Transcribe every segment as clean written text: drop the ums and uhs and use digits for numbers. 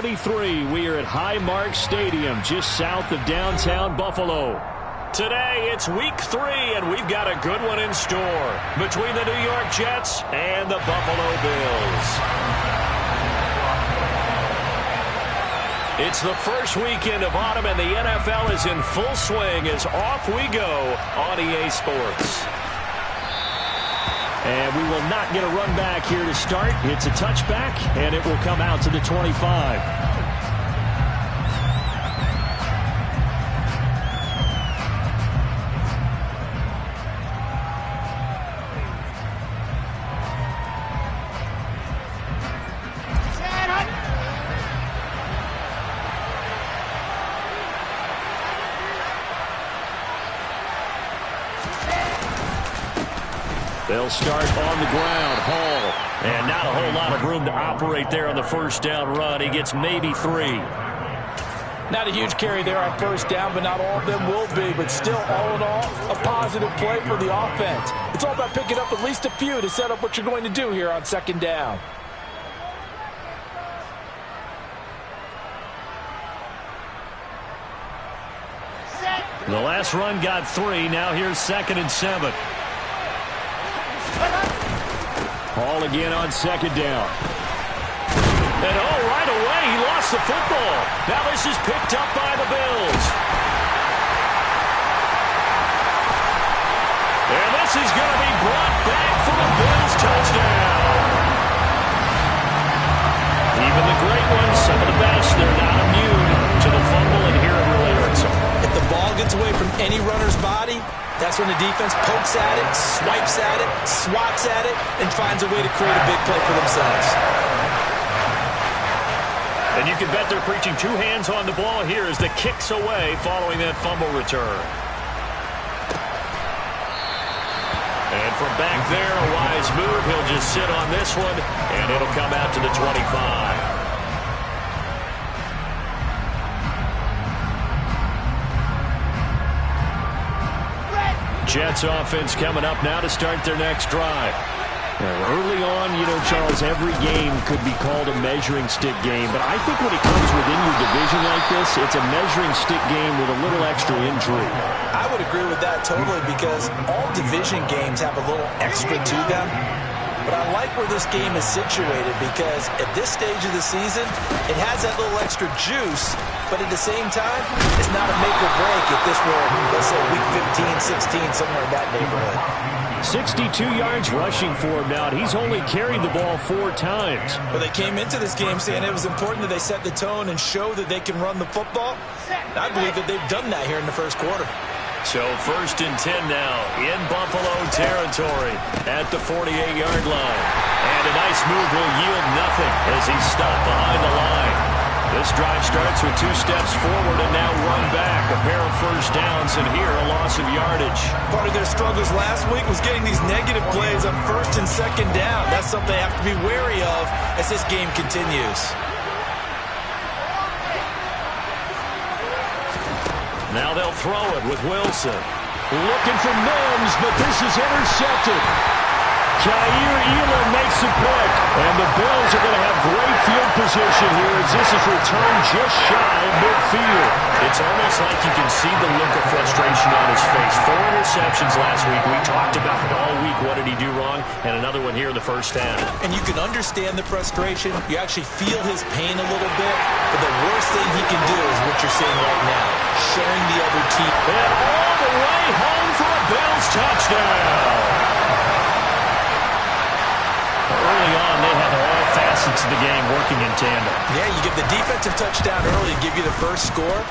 33. We are at Highmark Stadium, just south of downtown Buffalo. Today, it's week 3, and we've got a good one in store between the New York Jets and the Buffalo Bills. It's the first weekend of autumn, and the NFL is in full swing as off we go on EA Sports. And we will not get a run back here to start. It's a touchback, and it will come out to the 25. They'll start on the ground. Hall. And not a whole lot of room to operate there on the first down run. He gets maybe 3. Not a huge carry there on first down, but not all of them will be. But still, all in all, a positive play for the offense. It's all about picking up at least a few to set up what you're going to do here on second down. The last run got 3. Now here's 2nd and 7. Hall again on second down. And right away, he lost the football. Now this is picked up by the Bills. And this is going to be brought back for a Bills touchdown. Even the great ones, some of the best, they're not immune to the fumble, and here it really hurts them. If the ball gets away from any runner's body, that's when the defense pokes at it, swipes at it, swats at it, and finds a way to create a big play for themselves. And you can bet they're preaching 2 hands on the ball here as the kick's away following that fumble return. And from back there, a wise move. He'll just sit on this one, and it'll come out to the 25. Jets offense coming up now to start their next drive. Early on, Charles, every game could be called a measuring stick game, but I think when it comes within your division like this, it's a measuring stick game with a little extra intrigue. I would agree with that totally, because all division games have a little extra to them. But I like where this game is situated, because at this stage of the season, it has that little extra juice, but at the same time, it's not a make or break if this were, let's say, week 15, 16, somewhere in that neighborhood. 62 yards rushing for him now, and he's only carried the ball 4 times. Well, they came into this game saying it was important that they set the tone and show that they can run the football. And I believe that they've done that here in the first quarter. So 1st and 10 now in Buffalo territory at the 48-yard line. And a nice move will yield nothing as he's stopped behind the line. This drive starts with 2 steps forward and now run back. A pair of first downs, and here a loss of yardage. Part of their struggles last week was getting these negative plays on 1st and 2nd down. That's something they have to be wary of as this game continues. Now they'll throw it with Wilson. Looking for Mims, but this is intercepted. Jair Elam makes the pick, and the Bills are going to have great field position here as this is returned just shy of midfield. It's almost like you can see the look of frustration on his face. 4 interceptions last week. We talked about it all week. What did he do wrong? And another one here in the first half. And you can understand the frustration. You actually feel his pain a little bit. But the worst thing he can do is what you're seeing right now, showing the other team. And all the way home for a Bills touchdown. Early on, they have all facets of the game working in tandem. Yeah, you give the defensive touchdown early to give you the first score,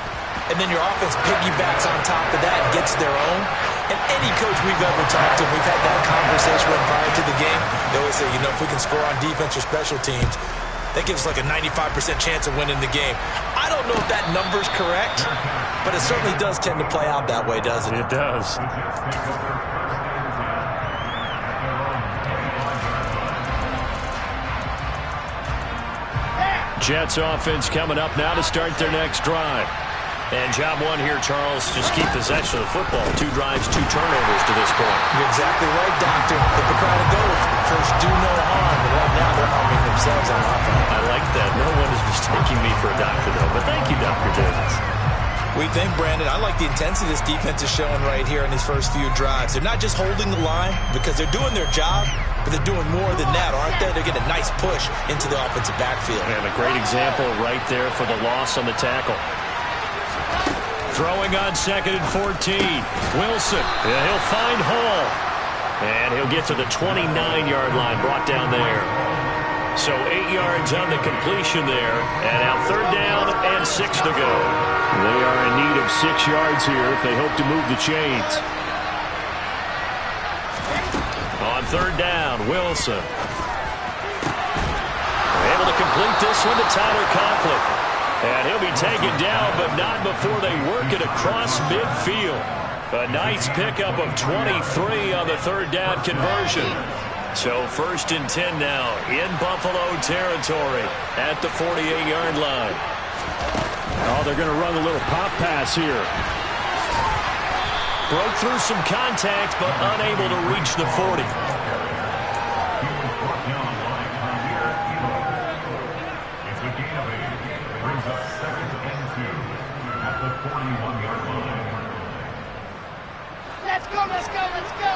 and then your offense piggybacks on top of that and gets their own. And any coach we've ever talked to, we've had that conversation with prior to the game. They always say, if we can score on defense or special teams, that gives us like a 95% chance of winning the game. I don't know if that number's correct, but it certainly does tend to play out that way, doesn't it? It does. Jets offense coming up now to start their next drive. And job one here, Charles, just keep possession of the football. 2 drives, 2 turnovers to this point. You're exactly right, Doctor. Hippocratic oath. First, do no harm. But right now, they're harming themselves on offense. I like that. No one is mistaking me for a doctor, though. But thank you, Dr. Davis. We think, Brandon, I like the intensity this defense is showing right here in these first few drives. They're not just holding the line because they're doing their job, but they're doing more than that, aren't they? They're getting a nice push into the offensive backfield. And a great example right there for the loss on the tackle. Throwing on 2nd and 14. Wilson, and he'll find Hall. And he'll get to the 29-yard line, brought down there. So 8 yards on the completion there. And now 3rd down and 6 to go. They are in need of 6 yards here if they hope to move the chains. On 3rd down, Wilson. Able to complete this one to Tyler Conklin. And he'll be taken down, but not before they work it across midfield. A nice pickup of 23 on the 3rd down conversion. So 1st and 10 now in Buffalo territory at the 48-yard line. Oh, they're going to run a little pop pass here. Broke through some contact, but unable to reach the 40. Let's go.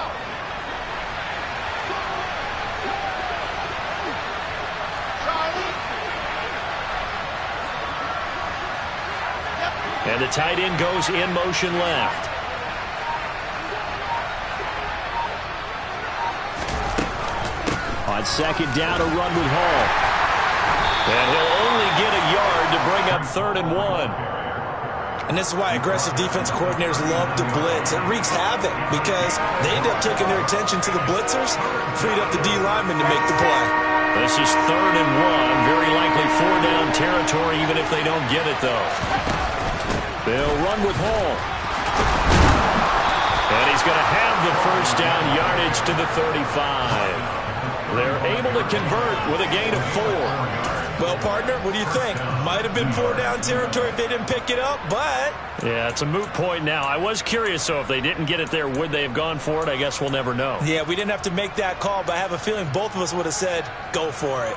Charlie. And the tight end goes in motion left. On 2nd down, a run with Hall. And he'll only get a yard to bring up 3rd and 1. And this is why aggressive defensive coordinators love to blitz. It wreaks havoc because they end up taking their attention to the blitzers, freed up the D lineman to make the play. This is 3rd and 1. Very likely 4-down territory, even if they don't get it, though. They'll run with Hall. And he's going to have the 1st down yardage to the 35. They're able to convert with a gain of 4. Well, partner, what do you think? Might have been 4-down territory if they didn't pick it up, but... Yeah, it's a moot point now. I was curious, so if they didn't get it there, would they have gone for it? I guess we'll never know. Yeah, we didn't have to make that call, but I have a feeling both of us would have said, go for it.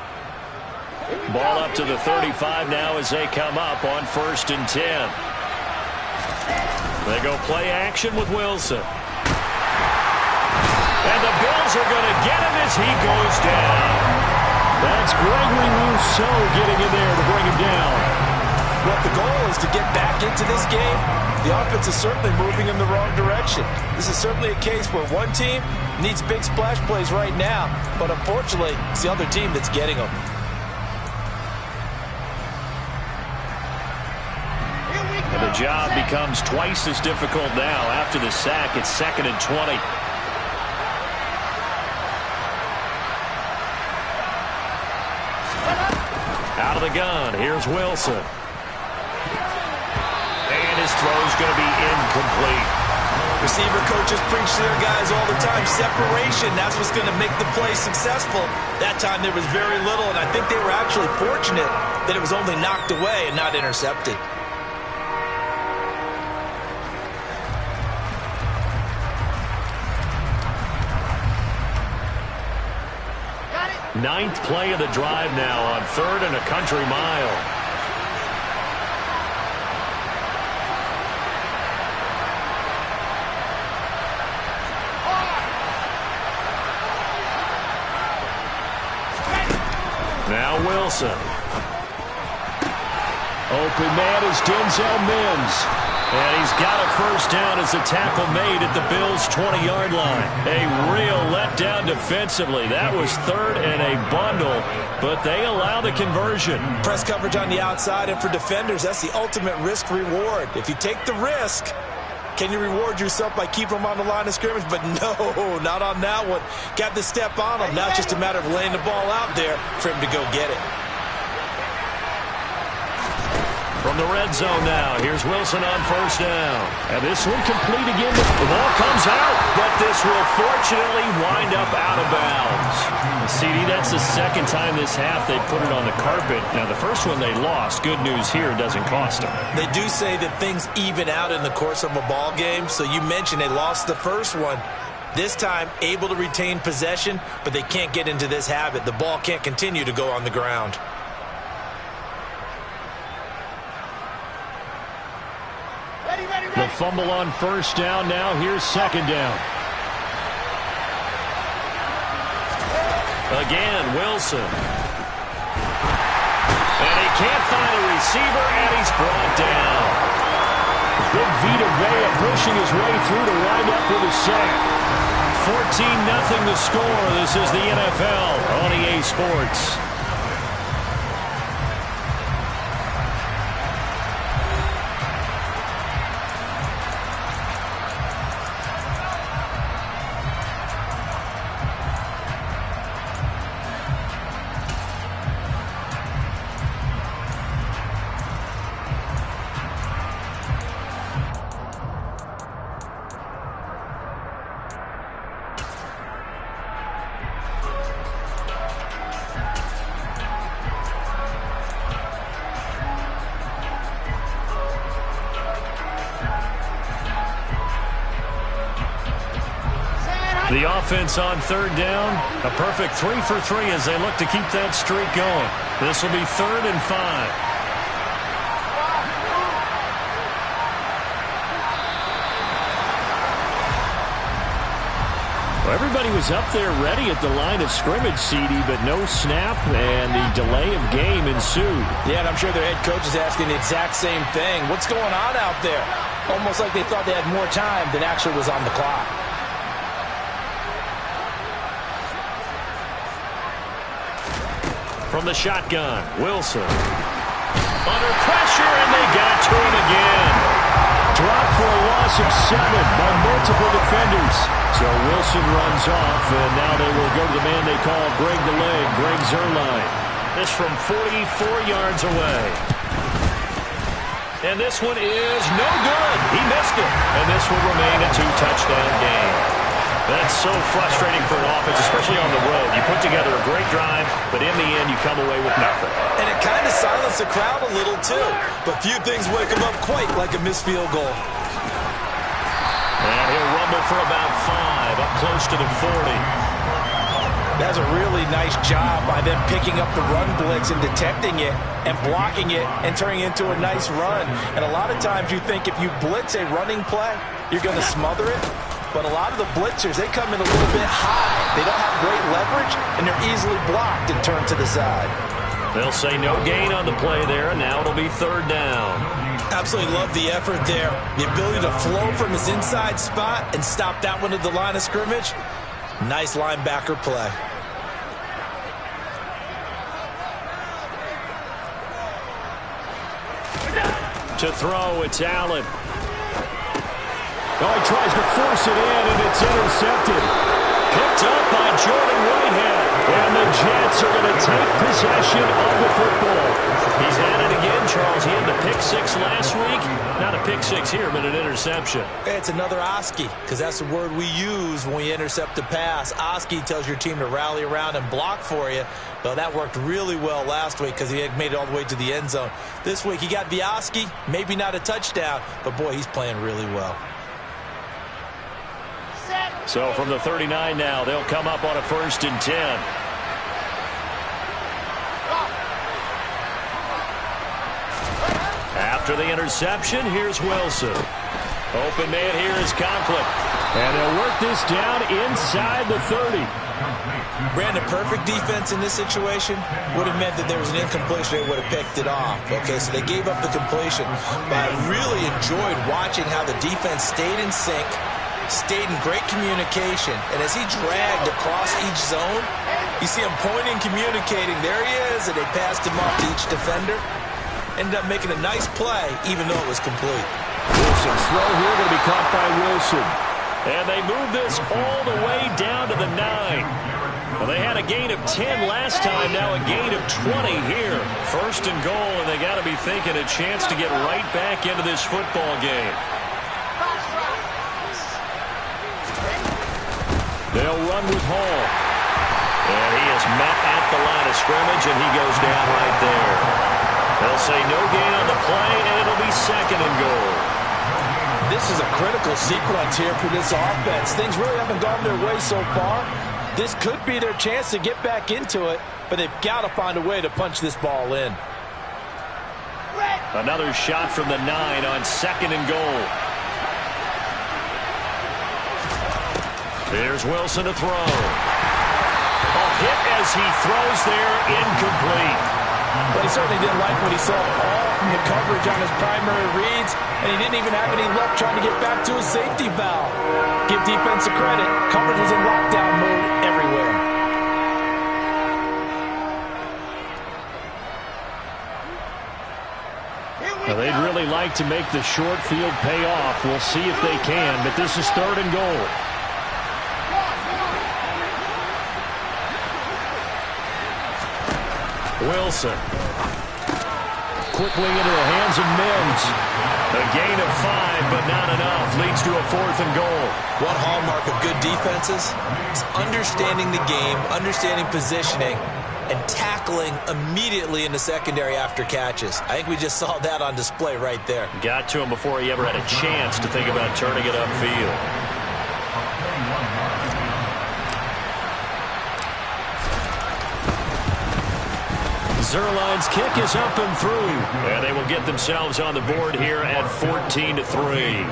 Ball up to the 35 now as they come up on 1st and 10. They go play action with Wilson. And the Bills are going to get him as he goes down. That's Gregory Rousseau getting in there to bring him down. Well, the goal is to get back into this game. The offense is certainly moving in the wrong direction. This is certainly a case where one team needs big splash plays right now, but unfortunately, it's the other team that's getting them. And the job becomes twice as difficult now after the sack. It's 2nd and 20. Out of the gun, here's Wilson. And his throw's going to be incomplete. Receiver coaches preach to their guys all the time. Separation, that's what's going to make the play successful. That time there was very little, and I think they were actually fortunate that it was only knocked away and not intercepted. Ninth play of the drive now on 3rd and a country mile. Now Wilson. Open man is Denzel Mims. And he's got a 1st down as a tackle made at the Bills' 20-yard line. A real letdown defensively. That was 3rd and a bundle, but they allow the conversion. Press coverage on the outside, and for defenders, that's the ultimate risk-reward. If you take the risk, can you reward yourself by keeping them on the line of scrimmage? But no, not on that one. Got to step on them. Now it's just a matter of laying the ball out there for him to go get it. From From the red zone now, here's Wilson on first down. And this one complete again. The ball comes out, but this will fortunately wind up out of bounds. CD, that's the second time this half they put it on the carpet. Now, the first one they lost. Good news here, it doesn't cost them. They do say that things even out in the course of a ball game. So you mentioned they lost the first one. This time, able to retain possession, but they can't get into this habit. The ball can't continue to go on the ground. The fumble on first down. Now here's second down. Again, Wilson. And he can't find a receiver, and he's brought down. Big Vita Vea pushing his way through to wind up with a sack. 14-0 the score. This is the NFL on EA Sports. The offense on third down, a perfect 3 for 3 as they look to keep that streak going. This will be 3rd and 5. Well, everybody was up there ready at the line of scrimmage, CD, but no snap, and the delay of game ensued. Yeah, and I'm sure their head coach is asking the exact same thing. What's going on out there? Almost like they thought they had more time than actually was on the clock. From the shotgun, Wilson. Under pressure, and they got to him again. Dropped for a loss of 7 by multiple defenders. So Wilson runs off, and now they will go to the man they call Greg the Leg, Greg Zuerlein. This from 44 yards away. And this one is no good. He missed it. And this will remain a 2-touchdown game. That's so frustrating for an offense, especially on the road. You put together a great drive, but in the end, you come away with nothing. And it kind of silenced the crowd a little, too. But few things wake them up quite like a missed field goal. And he'll rumble for about 5, up close to the 40. That's a really nice job by them picking up the run blitz and detecting it and blocking it and turning it into a nice run. And a lot of times you think if you blitz a running play, you're going to smother it. But a lot of the blitzers, they come in a little bit high. They don't have great leverage, and they're easily blocked and turned to the side. They'll say no gain on the play there, and now it'll be 3rd down. Absolutely love the effort there. The ability to flow from his inside spot and stop that one at the line of scrimmage. Nice linebacker play. To throw, it's Allen. Oh, he tries to force it in, and it's intercepted. Picked up by Jordan Whitehead. And the Jets are going to take possession of the football. He's at it again, Charles. He had the pick 6 last week. Not a pick 6 here, but an interception. It's another Oski, because that's the word we use when we intercept a pass. Oski tells your team to rally around and block for you. Well, that worked really well last week because he had made it all the way to the end zone. This week, he got the Oski, maybe not a touchdown, but boy, he's playing really well. So from the 39 now, they'll come up on a 1st and 10. After the interception, here's Wilson. Open man here is Conklin. And they'll work this down inside the 30. Brandon, perfect defense in this situation would have meant that there was an incompletion. They would have picked it off. Okay, so they gave up the completion. But I really enjoyed watching how the defense stayed in sync, stayed in great communication, and as he dragged across each zone, you see him pointing, communicating. There he is, and they passed him off to each defender. Ended up making a nice play, even though it was complete. Wilson's throw here going to be caught by Wilson. And they move this all the way down to the 9. Well, they had a gain of 10 last time, now a gain of 20 here. First and goal, and they got to be thinking a chance to get right back into this football game. They'll run with Hall. And he is met at the line of scrimmage, and he goes down right there. They'll say no gain on the play, and it'll be second and goal. This is a critical sequence here for this offense. Things really haven't gone their way so far. This could be their chance to get back into it, but they've got to find a way to punch this ball in. Another shot from the 9 on second and goal. Here's Wilson to throw. A hit as he throws there, incomplete. But he certainly didn't like what he saw all from the coverage on his primary reads, and he didn't even have any luck trying to get back to his safety valve. Give defense a credit. Coverage was in lockdown mode everywhere. Now, they'd really like to make the short field pay off. We'll see if they can, but this is third and goal. Wilson. Quickly into the hands of Mims. A gain of 5, but not enough. Leads to a fourth and goal. One hallmark of good defenses is understanding the game, understanding positioning, and tackling immediately in the secondary after catches. I think we just saw that on display right there. Got to him before he ever had a chance to think about turning it upfield. Zerline's kick is up and through. And they will get themselves on the board here at 14-3.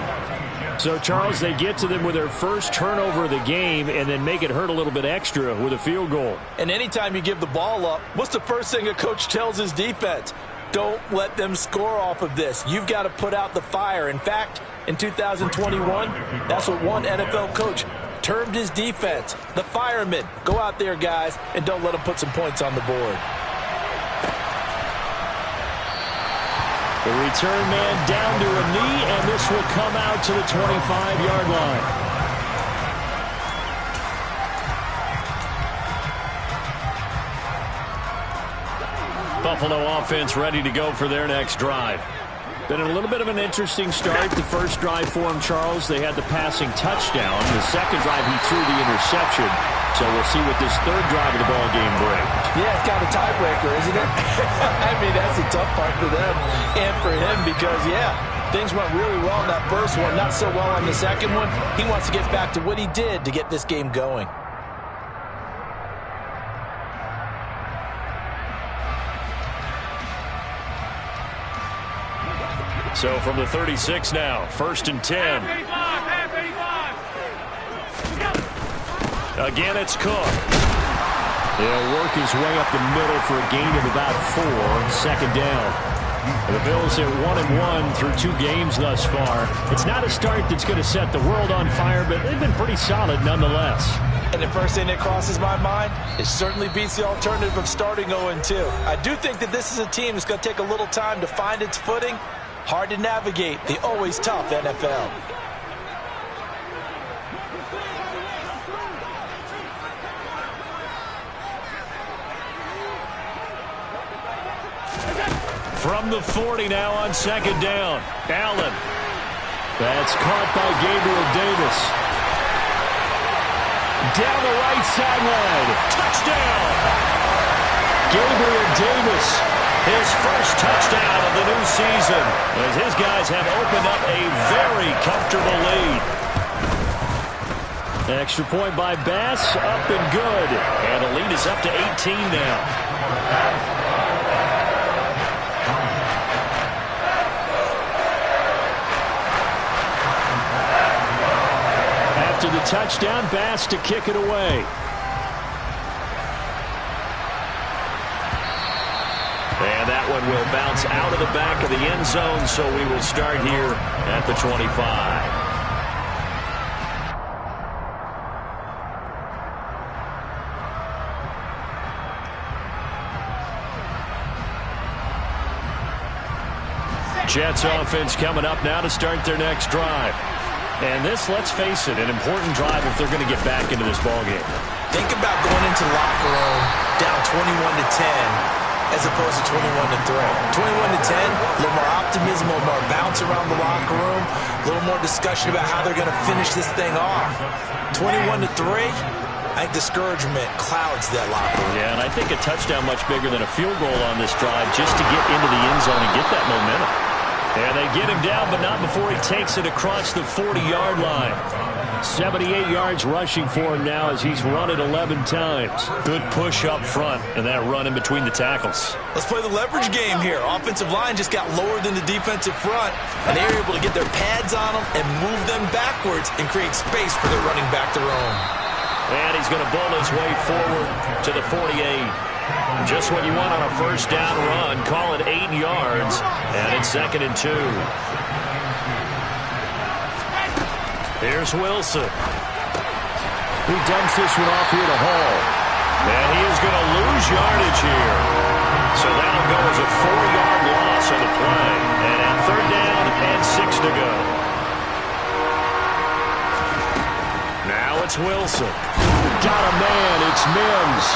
So, Charles, they get to them with their first turnover of the game and then make it hurt a little bit extra with a field goal. And anytime you give the ball up, what's the first thing a coach tells his defense? Don't let them score off of this. You've got to put out the fire. In fact, in 2021, that's what one NFL coach termed his defense. The firemen. Go out there, guys, and don't let them put some points on the board. The return man down to a knee, and this will come out to the 25-yard line. Buffalo offense ready to go for their next drive. Been a little bit of an interesting start. The first drive for him, Charles, they had the passing touchdown. The second drive, he threw the interception. So we'll see what this third drive of the ball game brings. Yeah, it's kind of a tiebreaker, isn't it? I mean, that's the tough part for them and for him because, yeah, things went really well in that first one, not so well on the second one. He wants to get back to what he did to get this game going. So from the 36 now, first and 10. Again, it's Cook. He'll work his way up the middle for a gain of about 4 on second down. The Bills are 1-1 through 2 games thus far. It's not a start that's going to set the world on fire, but they've been pretty solid nonetheless. And the first thing that crosses my mind, it certainly beats the alternative of starting 0-2. I do think that this is a team that's going to take a little time to find its footing. Hard to navigate the always tough NFL. From the 40 now on second down. Allen. That's caught by Gabriel Davis. Down the right sideline. Touchdown. Gabriel Davis. His first touchdown of the new season. As his guys have opened up a very comfortable lead. Extra point by Bass. Up and good. And the lead is up to 18 now. To the touchdown, Bass to kick it away. And that one will bounce out of the back of the end zone, so we will start here at the 25. Jets offense coming up now to start their next drive. And this, let's face it, an important drive if they're going to get back into this ballgame. Think about going into the locker room down 21-10 as opposed to 21-3. 21-10, a little more optimism, a little more bounce around the locker room, a little more discussion about how they're going to finish this thing off. 21-3, I think discouragement clouds that locker room. Yeah, and I think a touchdown much bigger than a field goal on this drive just to get into the end zone and get that momentum. And they get him down, but not before he takes it across the 40-yard line. 78 yards rushing for him now as he's run it 11 times. Good push up front and that run in between the tackles. Let's play the leverage game here. Offensive line just got lower than the defensive front, and they were able to get their pads on them and move them backwards and create space for their running back to roam. And he's going to bowl his way forward to the 48. Just what you want on a first down run. Call it 8 yards, and it's 2nd and 2. Here's Wilson. He dumps this one off here to Hall. And he is going to lose yardage here. So that'll go as a 4-yard loss on the play. And at 3rd down and 6 to go. Now it's Wilson. Got a man. It's Mims.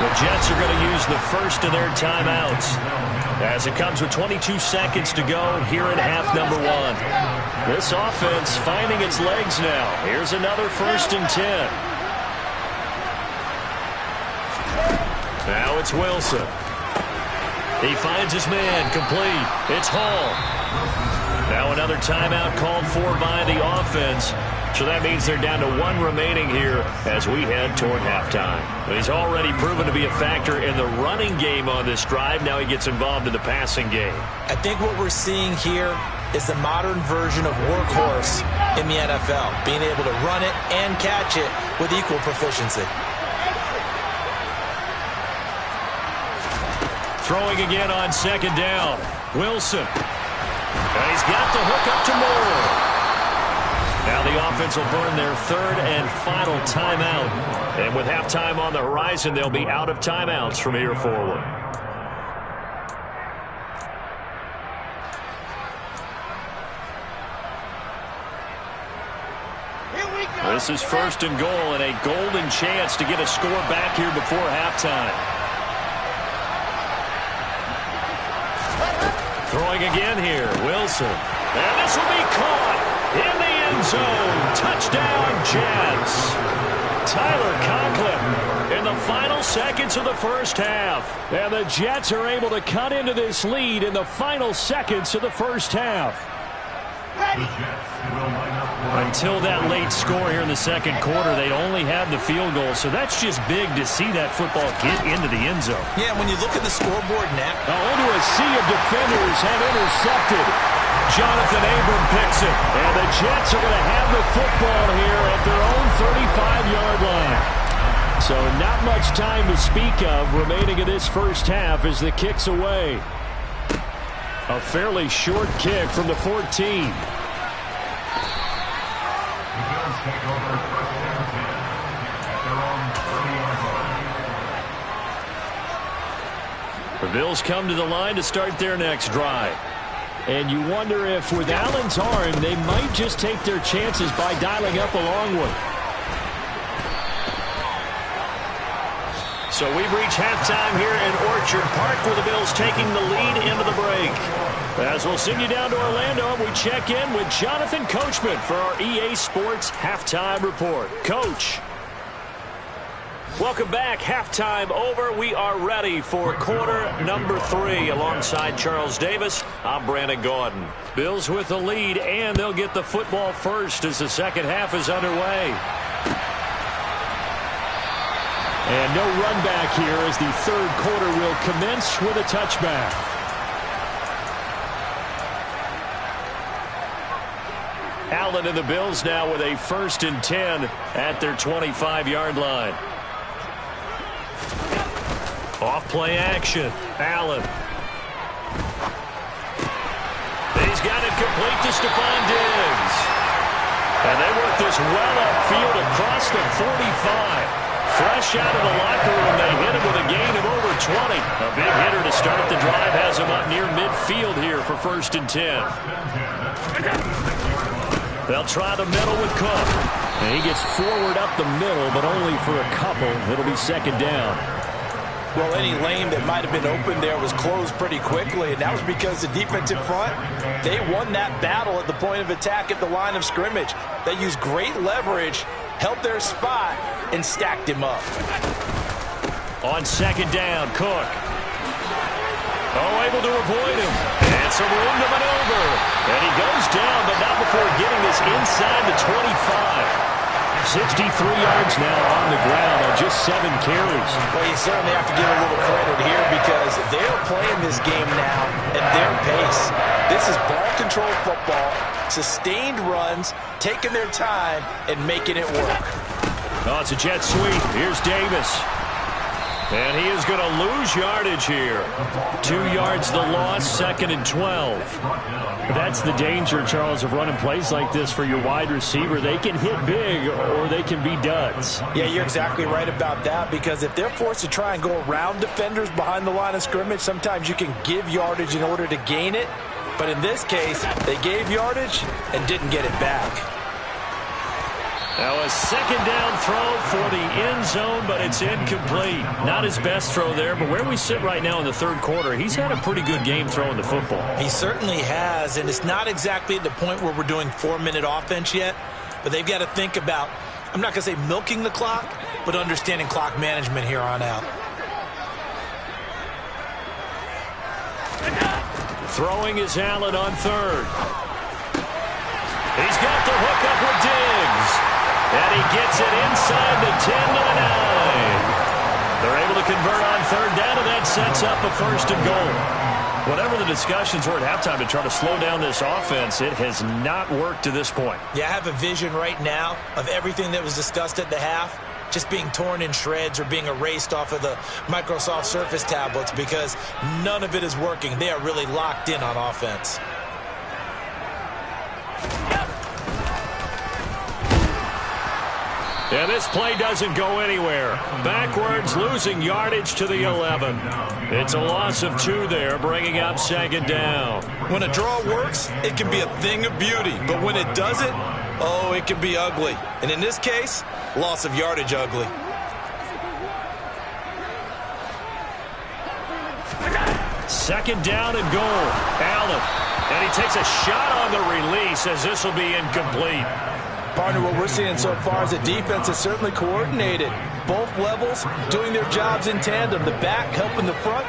The Jets are going to use the first of their timeouts as it comes with 22 seconds to go here in half number 1. This offense finding its legs now. Here's another 1st and 10. Now it's Wilson. He finds his man complete. It's Hall. Now another timeout called for by the offense. So that means they're down to 1 remaining here as we head toward halftime. He's already proven to be a factor in the running game on this drive. Now he gets involved in the passing game. I think what we're seeing here is the modern version of workhorse in the NFL, being able to run it and catch it with equal proficiency. Throwing again on 2nd down. Wilson. And he's got the hook up to Moore. Now the offense will burn their 3rd and final timeout. And with halftime on the horizon, they'll be out of timeouts from here forward. This is 1st and goal and a golden chance to get a score back here before halftime. Throwing again here, Wilson. And this will be caught in the end zone. Touchdown, Jets. Tyler Conklin in the final seconds of the first half. And the Jets are able to cut into this lead in the final seconds of the first half. Ready. Until that late score here in the 2nd quarter, they'd only had the field goal, so that's just big to see that football get into the end zone. Yeah, when you look at the scoreboard now. Into a sea of defenders have intercepted. Jonathan Abram picks it, and the Jets are going to have the football here at their own 35-yard line. So not much time to speak of remaining in this first half as the kick's away. A fairly short kick from the 14. The Bills come to the line to start their next drive. And you wonder if with Allen's arm, they might just take their chances by dialing up a long one. So we've reached halftime here in Orchard Park with the Bills taking the lead into the break. As we'll send you down to Orlando, we check in with Jonathan Coachman for our EA Sports Halftime Report. Coach. Welcome back. Halftime over. We are ready for quarter number 3. Alongside Charles Davis, I'm Brandon Gaudin. Bills with the lead, and they'll get the football first as the second half is underway. And no run back here as the third quarter will commence with a touchback. Allen and the Bills now with a 1st and 10 at their 25-yard line. Off play action. Allen. He's got it complete to Stephon Diggs. And they work this well upfield across the 45. Fresh out of the locker room, they hit him with a gain of over 20. A big hitter to start the drive has him up near midfield here for 1st and 10. They'll try the middle with Cook. And he gets forward up the middle, but only for a couple. It'll be second down. Well, any lane that might have been open there was closed pretty quickly, and that was because the defensive front, they won that battle at the point of attack at the line of scrimmage. They used great leverage, held their spot, and stacked him up. On second down, Cook. Oh, able to avoid him. And some room to maneuver. And he goes down, but not before getting this inside the 25. 63 yards now on the ground on just 7 carries. Well, you certainly have to give a little credit here because they're playing this game now at their pace. This is ball control football, sustained runs, taking their time, and making it work. Oh, it's a jet sweep. Here's Davis. And he is going to lose yardage here. 2 yards the loss, 2nd and 12. That's the danger, Charles, of running plays like this for your wide receiver. They can hit big or they can be duds. Yeah, you're exactly right about that because if they're forced to try and go around defenders behind the line of scrimmage, sometimes you can give yardage in order to gain it. But in this case, they gave yardage and didn't get it back. Now a second down throw for the end zone, but it's incomplete. Not his best throw there, but where we sit right now in the third quarter, he's had a pretty good game throwing the football. He certainly has, and it's not exactly at the point where we're doing 4-minute offense yet, but they've got to think about, I'm not going to say milking the clock, but understanding clock management here on out. Throwing is Allen on third. He's got the hook up with Diggs. And he gets it inside the 10 to the 9. They're able to convert on third down, and that sets up a 1st and goal. Whatever the discussions were at halftime to try to slow down this offense, it has not worked to this point. Yeah, I have a vision right now of everything that was discussed at the half just being torn in shreds or being erased off of the Microsoft Surface tablets because none of it is working. They are really locked in on offense. And this play doesn't go anywhere. Backwards, losing yardage to the 11. It's a loss of 2 there, bringing up second down. When a draw works, it can be a thing of beauty. But when it doesn't, oh, it can be ugly. And in this case, loss of yardage ugly. Second down and goal. Allen. And he takes a shot on the release as this will be incomplete. Partner, what we're seeing so far is the defense is certainly coordinated. Both levels doing their jobs in tandem. The back helping the front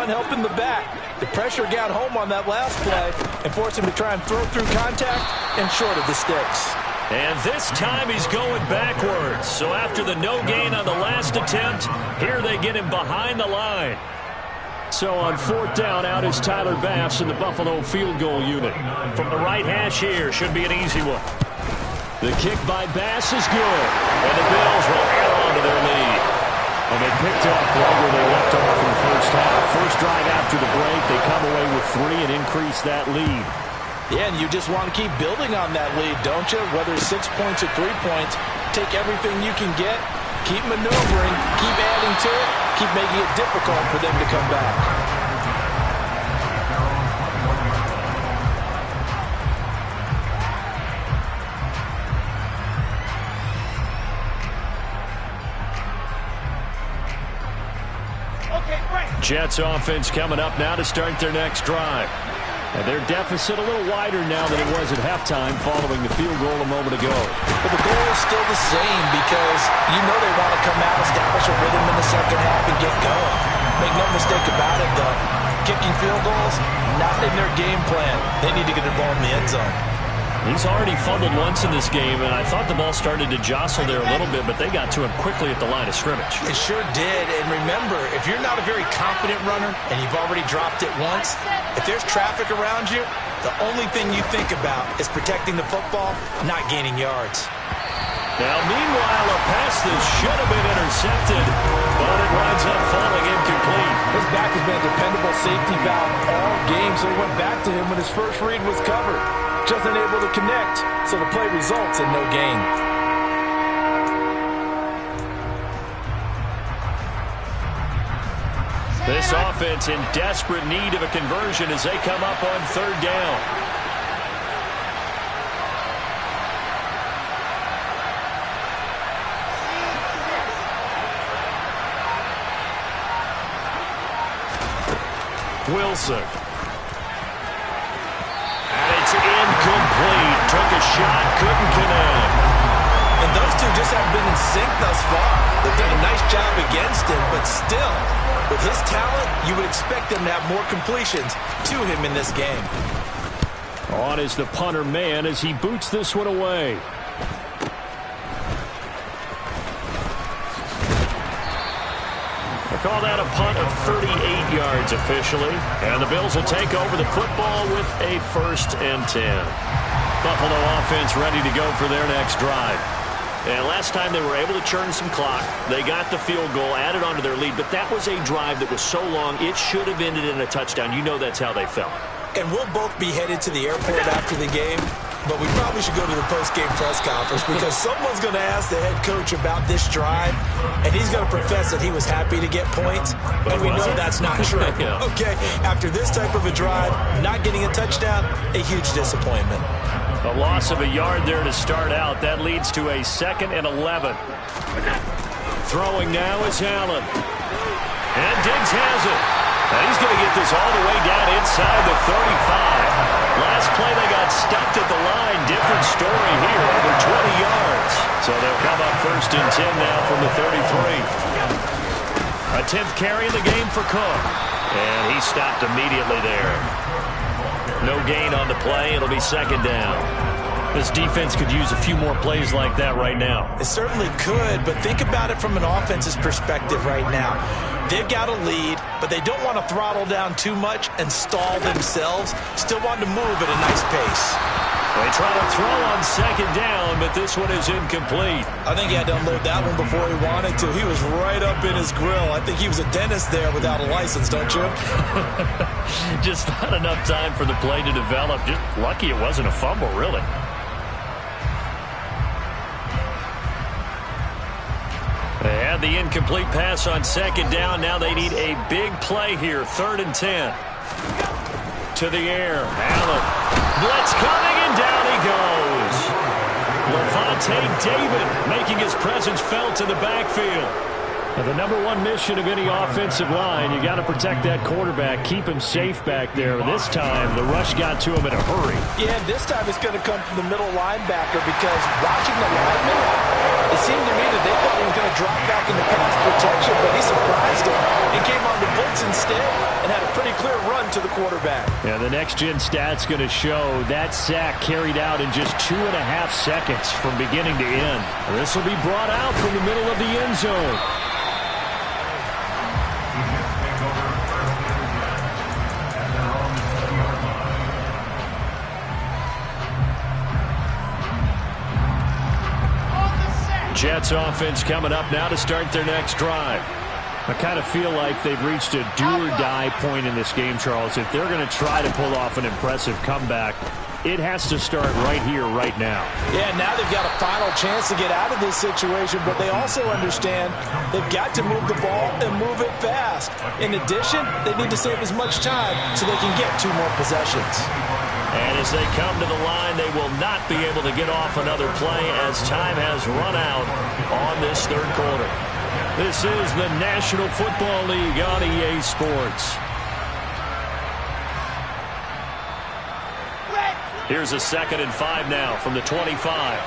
helping the back. The pressure got home on that last play and forced him to try and throw through contact and short of the sticks. And this time he's going backwards. So after the no gain on the last attempt, here they get him behind the line. So on 4th down, out is Tyler Bass in the Buffalo field goal unit. From the right hash here, should be an easy one. The kick by Bass is good. And the Bills will add on to their lead. And they picked up right where they left off in the first half. First drive after the break, they come away with 3 and increase that lead. Yeah, and you just want to keep building on that lead, don't you? Whether it's 6 points or 3 points, take everything you can get, keep maneuvering, keep adding to it, keep making it difficult for them to come back. Jets offense coming up now to start their next drive. And their deficit a little wider now than it was at halftime following the field goal a moment ago. But the goal is still the same because you know they want to come out, establish a rhythm in the second half, and get going. Make no mistake about it, though. Kicking field goals, not in their game plan. They need to get the ball in the end zone. He's already fumbled once in this game, and I thought the ball started to jostle there a little bit, but they got to him quickly at the line of scrimmage. It sure did, and remember, if you're not a very confident runner and you've already dropped it once, if there's traffic around you, the only thing you think about is protecting the football, not gaining yards. Now, meanwhile, a pass that should have been intercepted, but it winds up falling incomplete. His back has been a dependable safety valve all game, so he went back to him when his first read was covered. Just unable to connect, so the play results in no gain. This offense in desperate need of a conversion as they come up on third down. Wilson. And it's incomplete. Took a shot, couldn't connect. And those two just haven't been in sync thus far. They've done a nice job against him, but still, with his talent, you would expect them to have more completions to him in this game. On is the punter man as he boots this one away. They call that a punt of 38 yards officially. And the Bills will take over the football with a 1st and 10. Buffalo offense ready to go for their next drive. And last time they were able to churn some clock. They got the field goal, added on to their lead. But that was a drive that was so long, it should have ended in a touchdown. You know that's how they felt. And we'll both be headed to the airport after the game. But we probably should go to the post-game press conference because someone's going to ask the head coach about this drive, and he's going to profess that he was happy to get points, and we know that's not true. Yeah. Okay, after this type of a drive, not getting a touchdown, a huge disappointment. A loss of a yard there to start out. That leads to a 2nd and 11. Throwing now is Allen. And Diggs has it. And he's going to get this all the way down inside the 35. Last play they got stuffed at the line. Different story here, over 20 yards. So they'll come up 1st and 10 now from the 33. A 10th carry in the game for Cook. And he stopped immediately there. No gain on the play. It'll be 2nd down. This defense could use a few more plays like that right now. It certainly could, but think about it from an offense's perspective right now. They've got a lead, but they don't want to throttle down too much and stall themselves. Still want to move at a nice pace. They try to throw on 2nd down, but this one is incomplete. I think he had to unload that one before he wanted to. He was right up in his grill. I think he was a dentist there without a license, don't you? Just not enough time for the play to develop. Just lucky it wasn't a fumble, really. They had the incomplete pass on 2nd down. Now they need a big play here. 3rd and 10. To the air. Allen. Blitz coming, and down he goes. Levante David making his presence felt in the backfield. Now, the #1 mission of any offensive line, you got to protect that quarterback, keep him safe back there. This time, the rush got to him in a hurry. Yeah, this time it's going to come from the middle linebacker because watching the lineman, it seemed to me that they thought he was going to drop back into pass protection, but he surprised him and came on the blitz instead and had a pretty clear run to the quarterback. Yeah, the next-gen stats going to show that sack carried out in just 2.5 seconds from beginning to end. This will be brought out from the middle of the end zone. Jets offense coming up now to start their next drive. I kind of feel like they've reached a do-or-die point in this game, Charles. If they're going to try to pull off an impressive comeback, it has to start right here, right now. Yeah, now they've got a final chance to get out of this situation, but they also understand they've got to move the ball and move it fast. In addition, they need to save as much time so they can get 2 more possessions. And as they come to the line, they will not be able to get off another play as time has run out on this 3rd quarter. This is the National Football League on EA Sports. Here's a 2nd and 5 now from the 25.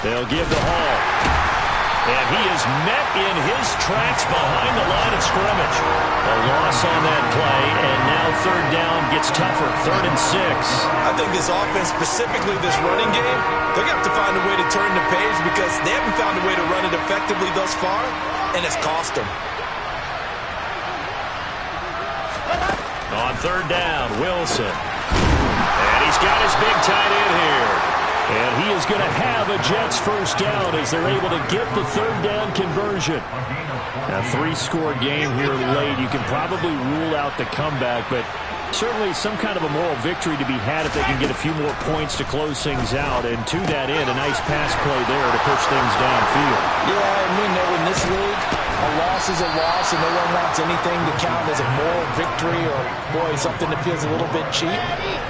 They'll give the Hall. And he is met in his tracks behind the line of scrimmage. A loss on that play, and now 3rd down gets tougher. 3rd and 6. I think this offense, specifically this running game, they're going to have to find a way to turn the page because they haven't found a way to run it effectively thus far, and it's cost them. On 3rd down, Wilson. And he's got his big tight end here. And he is going to have a Jets 1st down as they're able to get the 3rd down conversion. A 3-score game here late. You can probably rule out the comeback, but certainly some kind of a moral victory to be had if they can get a few more points to close things out. And to that end, a nice pass play there to push things downfield. Yeah, and we know in this league, a loss is a loss, and no one wants anything to count as a moral victory or, boy, something that feels a little bit cheap.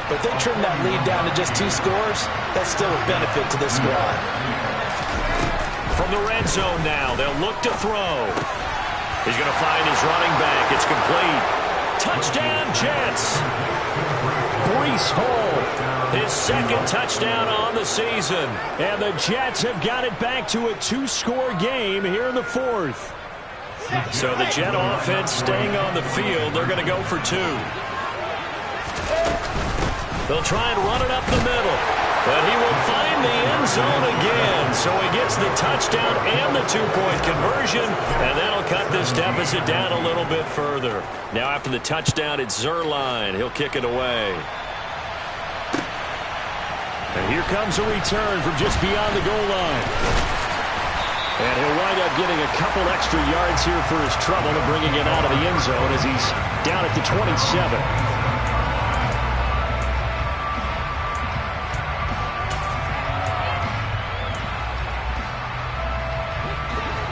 But if they trim that lead down to just 2 scores, that's still a benefit to this squad. From the red zone now, they'll look to throw. He's going to find his running back. It's complete. Touchdown, Jets. Breece Hall, his second touchdown on the season. And the Jets have got it back to a 2-score game here in the fourth. So the Jet offense staying on the field. They're going to go for 2. They'll try and run it up the middle. But he will find the end zone again. So he gets the touchdown and the 2-point conversion. And that'll cut this deficit down a little bit further. Now after the touchdown, it's Zuerlein. He'll kick it away. And here comes a return from just beyond the goal line. And he'll wind up getting a couple extra yards here for his trouble and bringing it out of the end zone as he's down at the 27.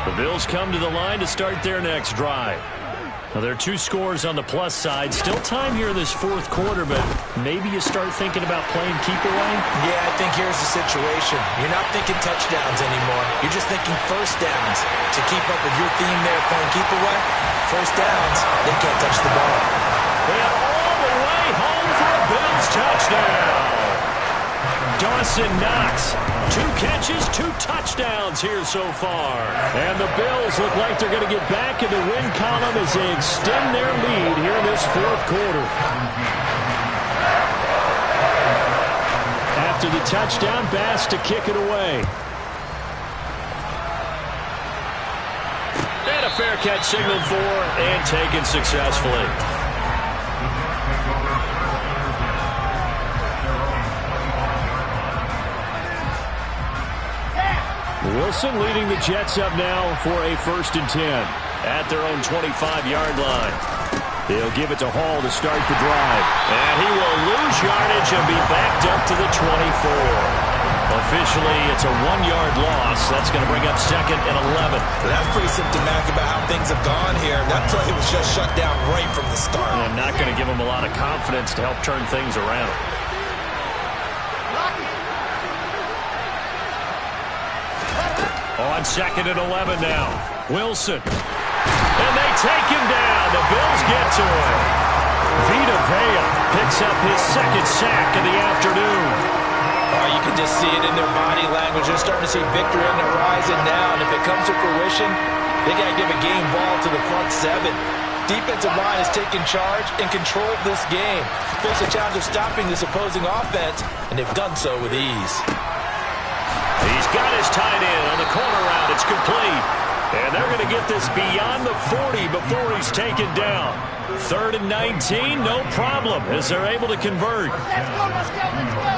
The Bills come to the line to start their next drive. Now, there are 2 scores on the plus side. Still time here in this fourth quarter, but maybe you start thinking about playing keep away? Yeah, I think here's the situation. You're not thinking touchdowns anymore. You're just thinking first downs. To keep up with your theme there, playing keep away, first downs, they can't touch the ball. And all the way home for a Bills touchdown. Dawson Knox, 2 catches, 2 touchdowns here so far. And the Bills look like they're going to get back in the win column as they extend their lead here in this fourth quarter. After the touchdown, Bass to kick it away. And a fair catch signaled for and taken successfully. Wilson leading the Jets up now for a 1st and 10. At their own 25-yard line. They'll give it to Hall to start the drive. And he will lose yardage and be backed up to the 24. Officially, it's a 1-yard loss. That's going to bring up 2nd and 11. That's pretty symptomatic about how things have gone here. That play was just shut down right from the start. And not going to give him a lot of confidence to help turn things around. On 2nd and 11 now. Wilson. And they take him down. The Bills get to him. Vita Vea picks up his 2nd sack of the afternoon. Oh, you can just see it in their body language. They're starting to see victory in their rising now. And if it comes to fruition, they got to give a game ball to the front 7. Defensive line has taken charge and controlled this game. Face a challenge of stopping this opposing offense, and they've done so with ease. He's got his tight end on the corner route. It's complete. And they're going to get this beyond the 40 before he's taken down. 3rd and 19, no problem, as they're able to convert. Let's go, let's go, let's go.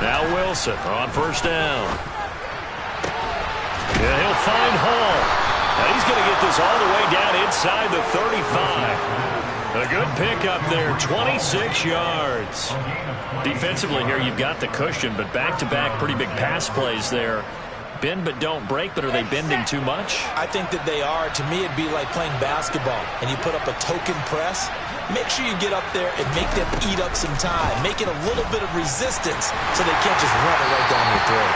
Now Wilson on 1st down. And he'll find Hall. Now he's going to get this all the way down inside the 35. A good pickup there, 26 yards. Defensively here, you've got the cushion, but back-to-back pretty big pass plays there. Bend but don't break, but are they bending too much? I think that they are. To me, it'd be like playing basketball, and you put up a token press. Make sure you get up there and make them eat up some time. Make it a little bit of resistance so they can't just run it right down your throat.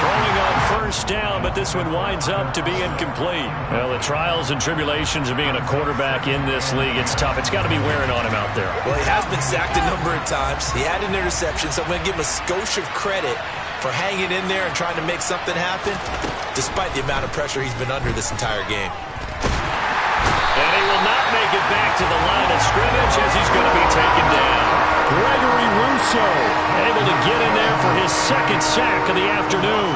Throwing on 1st down, but this one winds up to be incomplete. Well, the trials and tribulations of being a quarterback in this league, it's tough. It's got to be wearing on him out there. Well, he has been sacked a number of times. He had an interception, so I'm going to give him a skosh of credit for hanging in there and trying to make something happen, despite the amount of pressure he's been under this entire game. And he will not make it back to the line of scrimmage as he's going to be taken down. Gregory Rousseau able to get in there for his 2nd sack of the afternoon.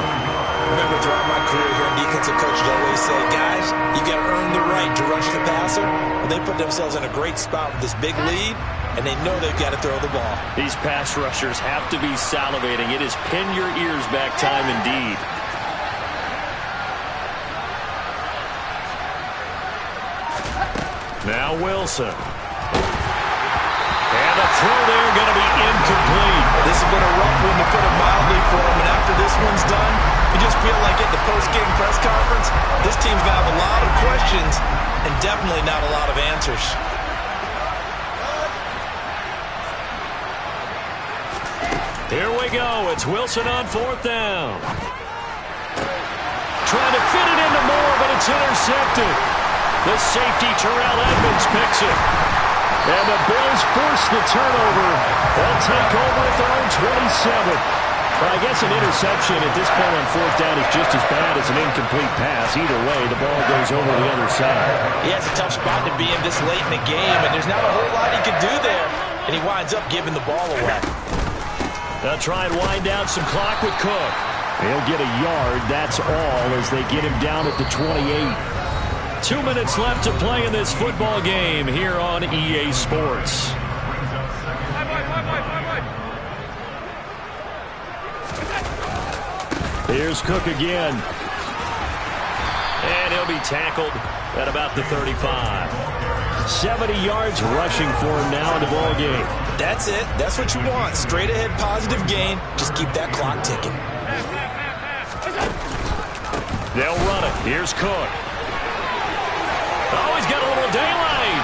Remember, throughout my career here, defensive coaches always say, guys, you got to earn the right to rush the passer. Well, they put themselves in a great spot with this big lead, and they know they've got to throw the ball. These pass rushers have to be salivating. It is pin your ears back time indeed. Now Wilson. And the throw there going to be incomplete. This has been a rough one to put it mildly for him, and after this one's done, you just feel like at the post-game press conference, this team's going to have a lot of questions and definitely not a lot of answers. Here we go. It's Wilson on 4th down. trying to fit it into Moore, but it's intercepted. The safety, Terrell Edmonds, picks it. And the Bills force the turnover. They'll take over at their own 27. Well, I guess an interception at this point on fourth down is just as bad as an incomplete pass. Either way, the ball goes over the other side. Yeah, it's a tough spot to be in this late in the game, and there's not a whole lot he can do there. And he winds up giving the ball away. They'll try and wind down some clock with Cook. He'll get a yard, that's all, as they get him down at the 28. 2 minutes left to play in this football game here on EA Sports. Here's Cook again. And he'll be tackled at about the 35. 70 yards rushing for him now in the ball game. That's it. That's what you want. Straight ahead positive gain. Just keep that clock ticking. They'll run it. Here's Cook. Oh, he's got a little daylight.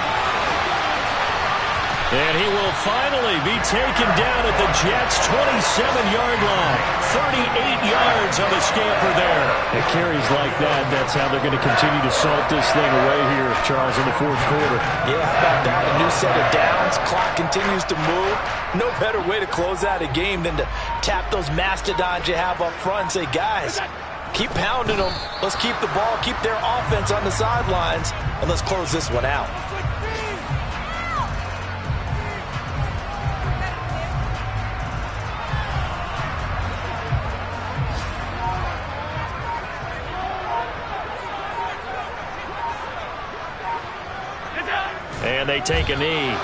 And he will finally be taken down at the Jets' 27-yard line. 38 yards on the scamper there. It carries like that. That's how they're going to continue to salt this thing away here, Charles, in the fourth quarter. Yeah, how about that? A new set of downs. Clock continues to move. No better way to close out a game than to tap those mastodons you have up front and say, guys, keep pounding them. Let's keep the ball, keep their offense on the sidelines, and let's close this one out. And they take a knee.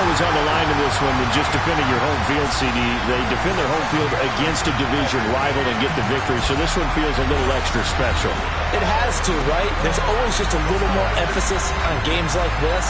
Was on the line in this one than just defending your home field, CD. They defend their home field against a division rival and get the victory, so this one feels a little extra special. It has to, right? There's always just a little more emphasis on games like this.